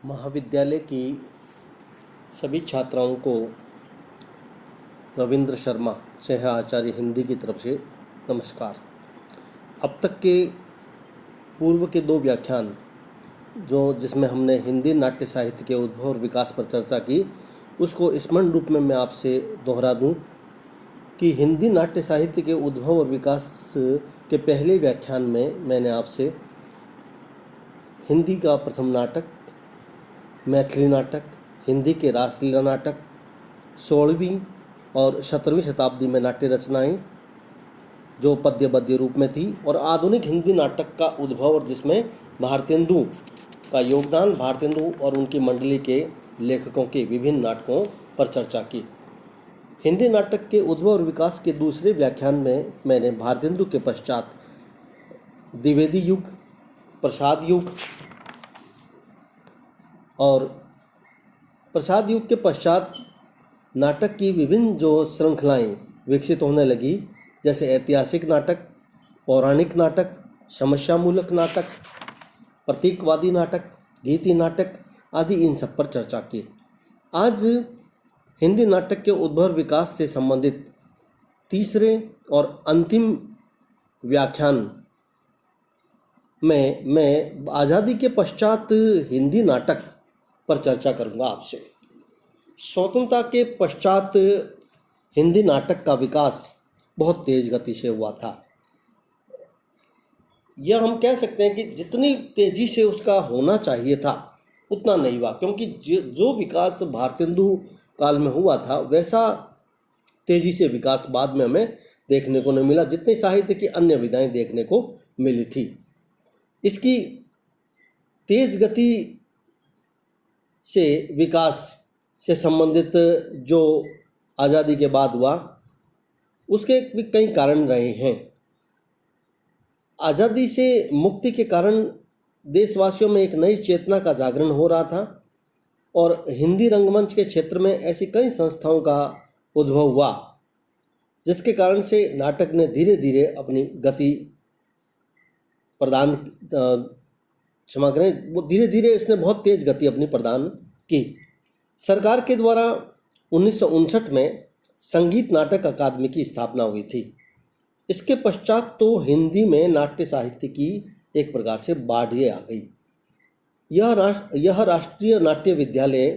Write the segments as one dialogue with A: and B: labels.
A: महाविद्यालय की सभी छात्राओं को रविंद्र शर्मा सह आचार्य हिंदी की तरफ से नमस्कार। अब तक के पूर्व के 2 व्याख्यान जिसमें हमने हिंदी नाट्य साहित्य के उद्भव और विकास पर चर्चा की, उसको स्मरण रूप में मैं आपसे दोहरा दूं कि हिंदी नाट्य साहित्य के उद्भव और विकास के पहले व्याख्यान में मैंने आपसे हिंदी का प्रथम नाटक, मैथिली नाटक, हिंदी के रासलीला नाटक, 16वीं और 17वीं शताब्दी में नाट्य रचनाएं जो पद्य रूप में थी, और आधुनिक हिंदी नाटक का उद्भव और जिसमें भारतेंदु का योगदान, भारतेंदु और उनकी मंडली के लेखकों के विभिन्न नाटकों पर चर्चा की। हिंदी नाटक के उद्भव और विकास के दूसरे व्याख्यान में मैंने भारतेंदु के पश्चात द्विवेदी युग, प्रसाद युग और प्रसाद युग के पश्चात नाटक की विभिन्न जो श्रृंखलाएं विकसित होने लगी, जैसे ऐतिहासिक नाटक, पौराणिक नाटक, समस्यामूलक नाटक, प्रतीकवादी नाटक, गीति नाटक आदि, इन सब पर चर्चा की। आज हिंदी नाटक के उद्भव और विकास से संबंधित तीसरे और अंतिम व्याख्यान में मैं आज़ादी के पश्चात हिंदी नाटक पर चर्चा करूंगा आपसे। स्वतंत्रता के पश्चात हिंदी नाटक का विकास बहुत तेज गति से हुआ था। यह हम कह सकते हैं कि जितनी तेजी से उसका होना चाहिए था उतना नहीं हुआ, क्योंकि जो विकास भारतेंदु काल में हुआ था वैसा तेजी से विकास बाद में हमें देखने को नहीं मिला, जितनी साहित्य की अन्य विधाएं देखने को मिली थी। इसकी तेज गति से विकास से संबंधित जो आज़ादी के बाद हुआ, उसके भी कई कारण रहे हैं। आज़ादी से मुक्ति के कारण देशवासियों में एक नई चेतना का जागरण हो रहा था, और हिंदी रंगमंच के क्षेत्र में ऐसी कई संस्थाओं का उद्भव हुआ, जिसके कारण से नाटक ने धीरे धीरे अपनी गति प्रदान क्षमा करें वो धीरे धीरे इसने बहुत तेज गति अपनी प्रदान की। सरकार के द्वारा 1959 में संगीत नाटक अकादमी की स्थापना हुई थी। इसके पश्चात तो हिंदी में नाट्य साहित्य की एक प्रकार से बाढ़ ही आ गई। यह राष्ट्रीय नाट्य विद्यालय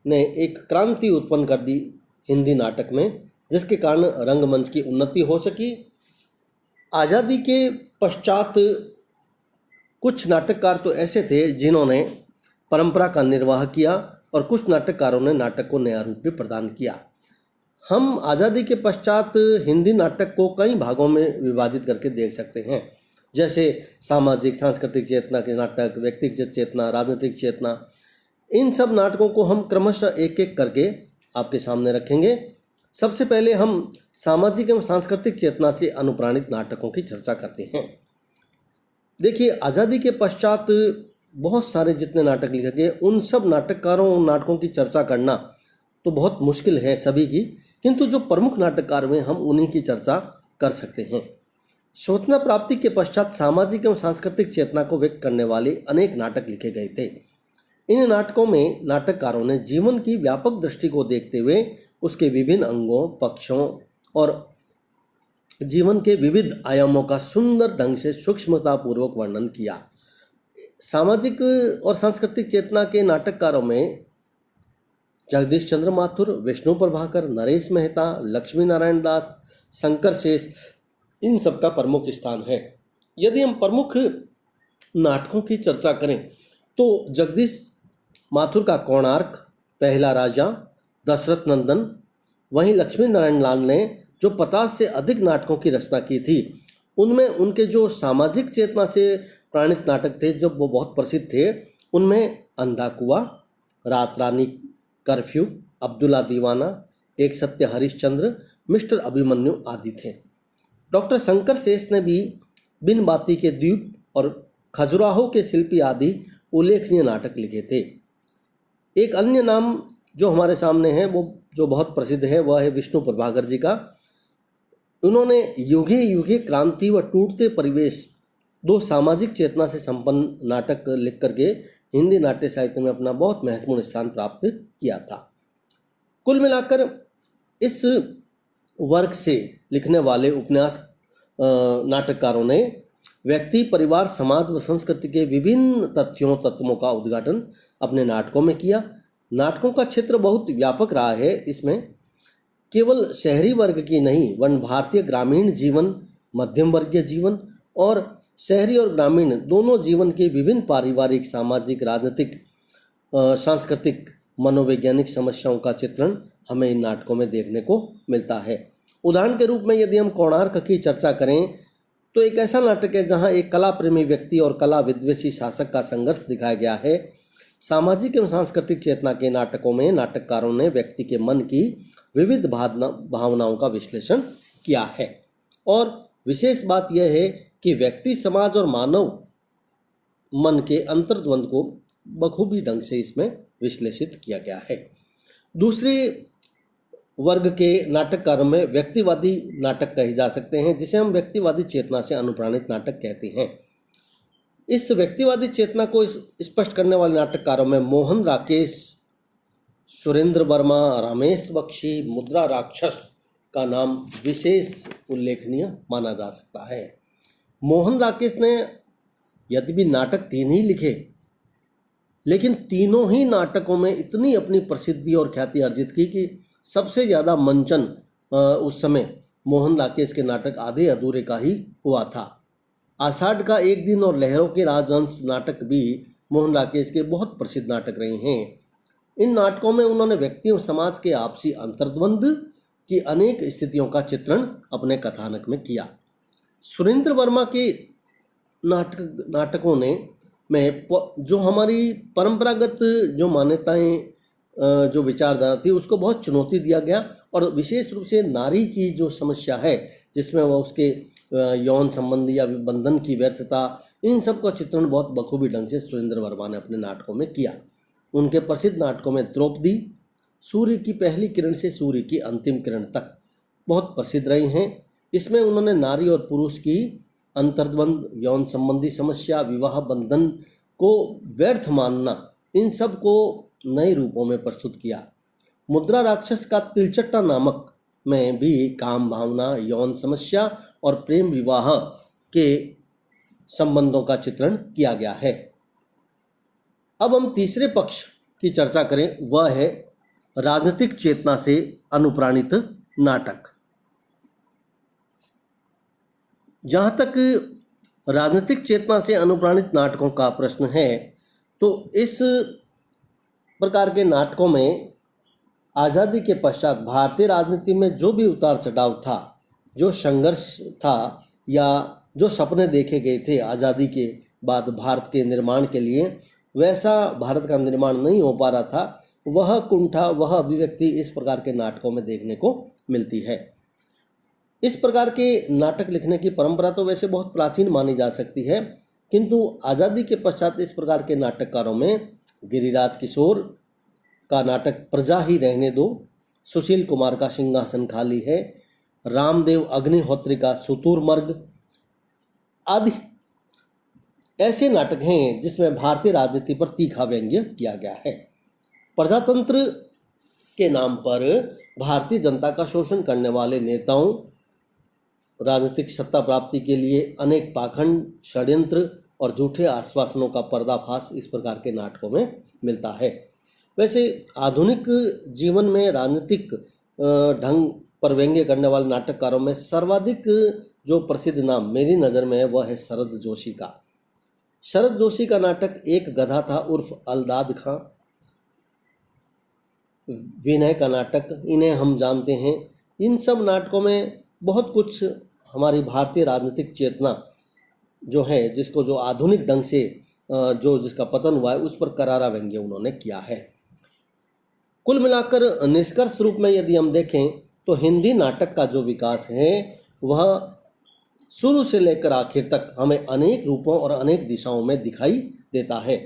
A: ने एक क्रांति उत्पन्न कर दी हिंदी नाटक में, जिसके कारण रंगमंच की उन्नति हो सकी। आज़ादी के पश्चात कुछ नाटककार तो ऐसे थे जिन्होंने परंपरा का निर्वाह किया, और कुछ नाटककारों ने नाटक को नया रूप भी प्रदान किया। हम आज़ादी के पश्चात हिंदी नाटक को कई भागों में विभाजित करके देख सकते हैं, जैसे सामाजिक सांस्कृतिक चेतना के नाटक, व्यक्तिगत चेतना, राजनीतिक चेतना। इन सब नाटकों को हम क्रमशः एक एक करके आपके सामने रखेंगे। सबसे पहले हम सामाजिक एवं सांस्कृतिक चेतना से अनुप्राणित नाटकों की चर्चा करते हैं। देखिए, आज़ादी के पश्चात बहुत सारे जितने नाटक लिखे गए, उन सब नाटककारों उन नाटकों की चर्चा करना तो बहुत मुश्किल है सभी की, किंतु जो प्रमुख नाटककार हुए हम उन्हीं की चर्चा कर सकते हैं। स्वतंत्रता प्राप्ति के पश्चात सामाजिक एवं सांस्कृतिक चेतना को व्यक्त करने वाले अनेक नाटक लिखे गए थे। इन नाटकों में नाटककारों ने जीवन की व्यापक दृष्टि को देखते हुए उसके विभिन्न अंगों, पक्षों और जीवन के विविध आयामों का सुंदर ढंग से सूक्ष्मतापूर्वक वर्णन किया। सामाजिक और सांस्कृतिक चेतना के नाटककारों में जगदीश चंद्र माथुर, विष्णु प्रभाकर, नरेश मेहता, लक्ष्मी नारायण दास, शंकर शेष, इन सब का प्रमुख स्थान है। यदि हम प्रमुख नाटकों की चर्चा करें तो जगदीश माथुर का कोणार्क, पहला राजा, दशरथ नंदन, वहीं लक्ष्मी नारायण लाल ने जो 50 से अधिक नाटकों की रचना की थी, उनमें उनके जो सामाजिक चेतना से प्रणीत नाटक थे जो वो बहुत प्रसिद्ध थे, उनमें अंधा कुआं, रात रानी, कर्फ्यू, अब्दुल्ला दीवाना, एक सत्य हरिश्चंद्र, मिस्टर अभिमन्यु आदि थे। डॉक्टर शंकर शेष ने भी बिन बाती के द्वीप और खजुराहो के शिल्पी आदि उल्लेखनीय नाटक लिखे थे। एक अन्य नाम जो हमारे सामने है, वो जो बहुत प्रसिद्ध है, वह है विष्णु प्रभाकर जी का। उन्होंने युगे युगे क्रांति व टूटते परिवेश, 2 सामाजिक चेतना से संपन्न नाटक लिख करके हिंदी नाट्य साहित्य में अपना बहुत महत्वपूर्ण स्थान प्राप्त किया था। कुल मिलाकर इस वर्ग से लिखने वाले उपन्यास नाटककारों ने व्यक्ति, परिवार, समाज व संस्कृति के विभिन्न तत्वों का उद्घाटन अपने नाटकों में किया। नाटकों का क्षेत्र बहुत व्यापक रहा है। इसमें केवल शहरी वर्ग की नहीं, वरन भारतीय ग्रामीण जीवन, मध्यम वर्गीय जीवन और शहरी और ग्रामीण दोनों जीवन के विभिन्न पारिवारिक, सामाजिक, राजनीतिक, सांस्कृतिक, मनोवैज्ञानिक समस्याओं का चित्रण हमें इन नाटकों में देखने को मिलता है। उदाहरण के रूप में यदि हम कोणार्क की चर्चा करें तो एक ऐसा नाटक है जहां एक कला प्रेमी व्यक्ति और कला विद्वेषी शासक का संघर्ष दिखाया गया है। सामाजिक एवं सांस्कृतिक चेतना के नाटकों में नाटककारों ने व्यक्ति के मन की विविध भावनाओं का विश्लेषण किया है और विशेष बात यह है कि व्यक्ति, समाज और मानव मन के अंतर्द्वंद को बखूबी ढंग से इसमें विश्लेषित किया गया है। दूसरे वर्ग के नाटककारों में व्यक्तिवादी नाटक कहे जा सकते हैं, जिसे हम व्यक्तिवादी चेतना से अनुप्राणित नाटक कहते हैं। इस व्यक्तिवादी चेतना को स्पष्ट करने वाले नाटककारों में मोहन राकेश, सुरेंद्र वर्मा, रमेश बख्शी, मुद्रा राक्षस का नाम विशेष उल्लेखनीय माना जा सकता है। मोहन राकेश ने यद्यपि नाटक 3 ही लिखे, लेकिन तीनों ही नाटकों में इतनी अपनी प्रसिद्धि और ख्याति अर्जित की कि सबसे ज़्यादा मंचन उस समय मोहन राकेश के नाटक आधे अधूरे का ही हुआ था। आषाढ़ का एक दिन और लहरों के राजहंस नाटक भी मोहन राकेश के बहुत प्रसिद्ध नाटक रहे हैं। इन नाटकों में उन्होंने व्यक्ति और समाज के आपसी अंतर्द्वंद की अनेक स्थितियों का चित्रण अपने कथानक में किया। सुरेंद्र वर्मा के नाटकों में जो हमारी परंपरागत जो मान्यताएं, जो विचारधारा थी, उसको बहुत चुनौती दिया गया और विशेष रूप से नारी की जो समस्या है, जिसमें वह उसके यौन संबंधी या बंधन की व्यर्थता, इन सब का चित्रण बहुत बखूबी ढंग से सुरेंद्र वर्मा ने अपने नाटकों में किया। उनके प्रसिद्ध नाटकों में द्रौपदी, सूर्य की पहली किरण से सूर्य की अंतिम किरण तक बहुत प्रसिद्ध रही हैं। इसमें उन्होंने नारी और पुरुष की अंतर्द्वंद, यौन संबंधी समस्या, विवाह बंधन को व्यर्थ मानना, इन सब को नए रूपों में प्रस्तुत किया। मुद्रा राक्षस का तिलचट्टा नामक में भी काम भावना, यौन समस्या और प्रेम विवाह के संबंधों का चित्रण किया गया है। अब हम तीसरे पक्ष की चर्चा करें, वह है राजनीतिक चेतना से अनुप्राणित नाटक। जहाँ तक राजनीतिक चेतना से अनुप्राणित नाटकों का प्रश्न है, तो इस प्रकार के नाटकों में आज़ादी के पश्चात भारतीय राजनीति में जो भी उतार चढ़ाव था, जो संघर्ष था या जो सपने देखे गए थे आज़ादी के बाद भारत के निर्माण के लिए, वैसा भारत का निर्माण नहीं हो पा रहा था, वह कुंठा, वह अभिव्यक्ति इस प्रकार के नाटकों में देखने को मिलती है। इस प्रकार के नाटक लिखने की परंपरा तो वैसे बहुत प्राचीन मानी जा सकती है, किंतु आज़ादी के पश्चात इस प्रकार के नाटककारों में गिरिराज किशोर का नाटक प्रजा ही रहने दो, सुशील कुमार का सिंहासन खाली है, रामदेव अग्निहोत्री का शुतुरमर्ग आदि ऐसे नाटक हैं जिसमें भारतीय राजनीति पर तीखा व्यंग्य किया गया है। प्रजातंत्र के नाम पर भारतीय जनता का शोषण करने वाले नेताओं, राजनीतिक सत्ता प्राप्ति के लिए अनेक पाखंड, षड्यंत्र और झूठे आश्वासनों का पर्दाफाश इस प्रकार के नाटकों में मिलता है। वैसे आधुनिक जीवन में राजनीतिक ढंग पर व्यंग्य करने वाले नाटककारों में सर्वाधिक जो प्रसिद्ध नाम मेरी नज़र में है, वह है शरद जोशी का। शरद जोशी का नाटक एक गधा था उर्फ अलदाद खां, विनय का नाटक, इन्हें हम जानते हैं। इन सब नाटकों में बहुत कुछ हमारी भारतीय राजनीतिक चेतना जो है, जिसको जो आधुनिक ढंग से जिसका पतन हुआ है, उस पर करारा व्यंग्य उन्होंने किया है। कुल मिलाकर निष्कर्ष रूप में यदि हम देखें तो हिंदी नाटक का जो विकास है वह शुरू से लेकर आखिर तक हमें अनेक रूपों और अनेक दिशाओं में दिखाई देता है।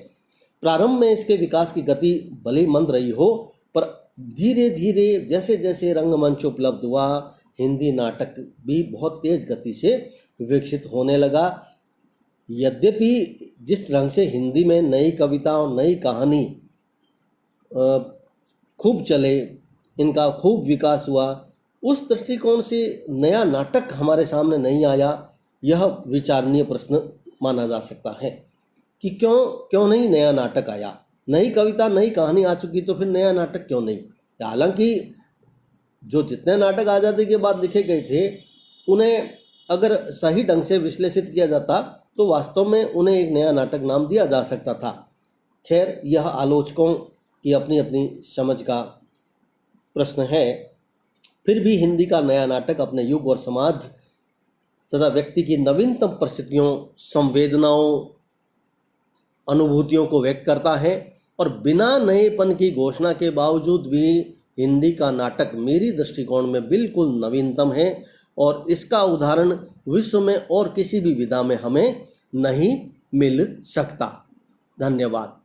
A: प्रारंभ में इसके विकास की गति भले मंद रही हो, पर धीरे धीरे जैसे जैसे रंगमंच उपलब्ध हुआ, हिंदी नाटक भी बहुत तेज गति से विकसित होने लगा। यद्यपि जिस ढंग से हिंदी में नई कविता और नई कहानी खूब चले, इनका खूब विकास हुआ, उस दृष्टिकोण से नया नाटक हमारे सामने नहीं आया, यह विचारणीय प्रश्न माना जा सकता है कि क्यों क्यों नहीं नया नाटक आया। नई कविता नई कहानी आ चुकी तो फिर नया नाटक क्यों नहीं। हालांकि जो जितने नाटक आज़ादी के बाद लिखे गए थे उन्हें अगर सही ढंग से विश्लेषित किया जाता तो वास्तव में उन्हें एक नया नाटक नाम दिया जा सकता था। खैर, यह आलोचकों की अपनी अपनी समझ का प्रश्न है। फिर भी हिंदी का नया नाटक अपने युग और समाज तथा व्यक्ति की नवीनतम परिस्थितियों, संवेदनाओं, अनुभूतियों को व्यक्त करता है और बिना नएपन की घोषणा के बावजूद भी हिंदी का नाटक मेरी दृष्टिकोण में बिल्कुल नवीनतम है और इसका उदाहरण विश्व में और किसी भी विधा में हमें नहीं मिल सकता। धन्यवाद।